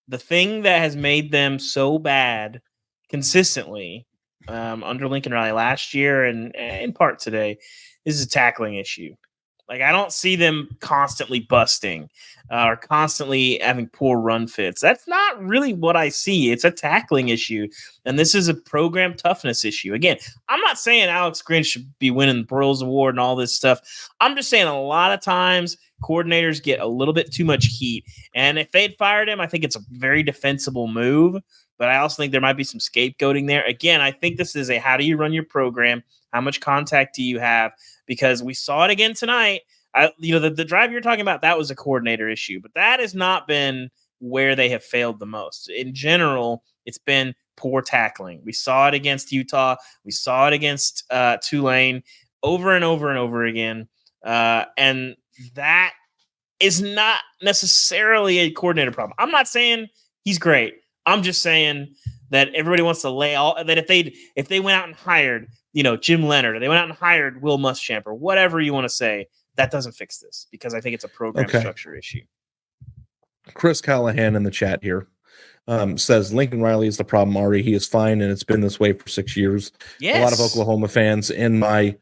the thing that has made them so bad consistently under Lincoln Riley last year and in part today is a tackling issue. Like, I don't see them constantly busting or constantly having poor run fits. That's not really what I see. It's a tackling issue, and this is a program toughness issue. Again, I'm not saying Alex Grinch should be winning the Broyles Award and all this stuff. I'm just saying a lot of times coordinators get a little bit too much heat, and if they'd fired him, I think it's a very defensible move, but I also think there might be some scapegoating there. Again, I think this is a how do you run your program? How much contact do you have? Because we saw it again tonight. The drive you're talking about, that was a coordinator issue, but that has not been where they have failed the most. In general, it's been poor tackling. We saw it against Utah. We saw it against Tulane over and over and over again. And that is not necessarily a coordinator problem. I'm not saying he's great. I'm just saying that everybody wants to lay all that if they went out and hired, Jim Leonard, or they went out and hired Will Muschamp or whatever you want to say, that doesn't fix this, because I think it's a program structure issue. Chris Callahan in the chat here says Lincoln Riley is the problem, Ari. He is fine, and it's been this way for 6 years. Yes. A lot of Oklahoma fans in my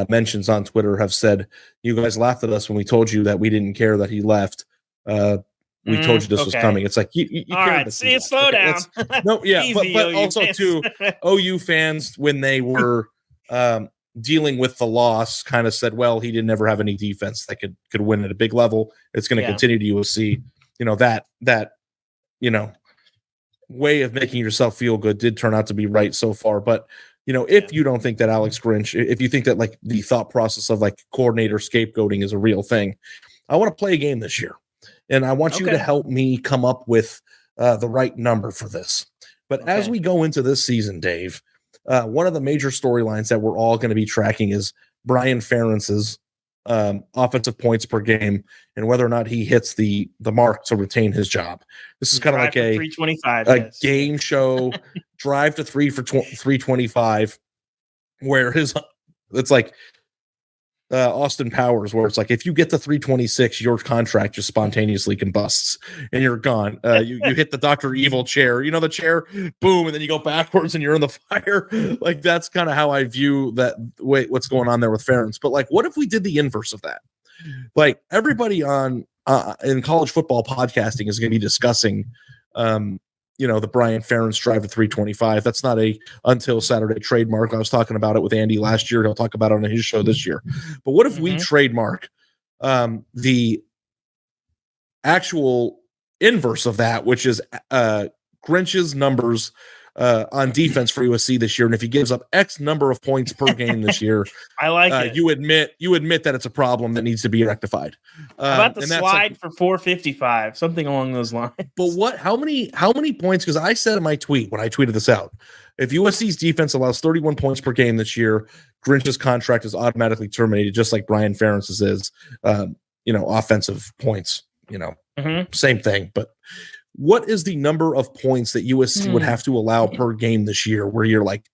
mentions on Twitter have said, you guys laughed at us when we told you that we didn't care that he left. We told you this was coming. It's like, you all right, see, slow down. No, yeah, but also fans. Too, OU fans, when they were dealing with the loss, kind of said, well, he didn't ever have any defense that could win at a big level. It's going to continue to USC. That way of making yourself feel good did turn out to be right so far. But if you don't think that Alex Grinch, if you think that like the thought process of like coordinator scapegoating is a real thing, I want to play a game this year, and I want you to help me come up with the right number for this. But as we go into this season, Dave, one of the major storylines that we're all going to be tracking is Brian Ferentz's offensive points per game and whether or not he hits the mark to retain his job. This is kind of like a 325 game show drive to 325, where it's like Austin Powers, where it's like if you get to 326, your contract just spontaneously combusts and you're gone. You hit the Dr. Evil chair, the chair, boom, and then you go backwards and you're in the fire. Like, that's kind of how I view that. What's going on there with Ferentz? But like, what if we did the inverse of that? Like, everybody on in college football podcasting is going to be discussing the Brian Ferentz drive to 325. That's not a until Saturday trademark. I was talking about it with Andy last year. He'll talk about it on his show this year. But what if we trademark the actual inverse of that, which is Grinch's numbers on defense for USC this year, and if he gives up X number of points per game this year, I like it. You admit that it's a problem that needs to be rectified. About the slide for 455, something along those lines. But how many points? Because I said in my tweet when I tweeted this out, if USC's defense allows 31 points per game this year, Grinch's contract is automatically terminated, just like Brian Ferentz's is. Offensive points. Same thing, but. What is the number of points that USC would have to allow per game this year where you're like,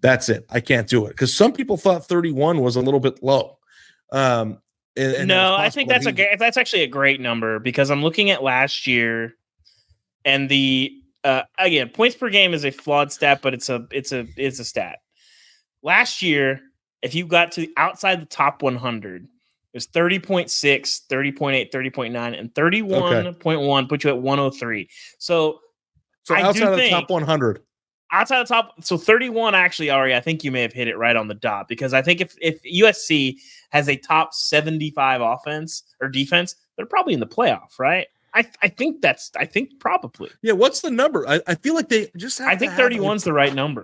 that's it, I can't do it? Because some people thought 31 was a little bit low. I think that's actually a great number, because I'm looking at last year, and the again, points per game is a flawed stat, but it's a stat. Last year, if you got to outside the top 100, it was 30.6, 30.8, 30.9, and 31.1 put you at 103. So outside of the top 100. Outside of the top, so 31 actually, Ari, I think you may have hit it right on the dot, because I think if USC has a top 75 offense or defense, they're probably in the playoff, right? I think probably. Yeah, what's the number? I feel like they just have I think 31's the right number.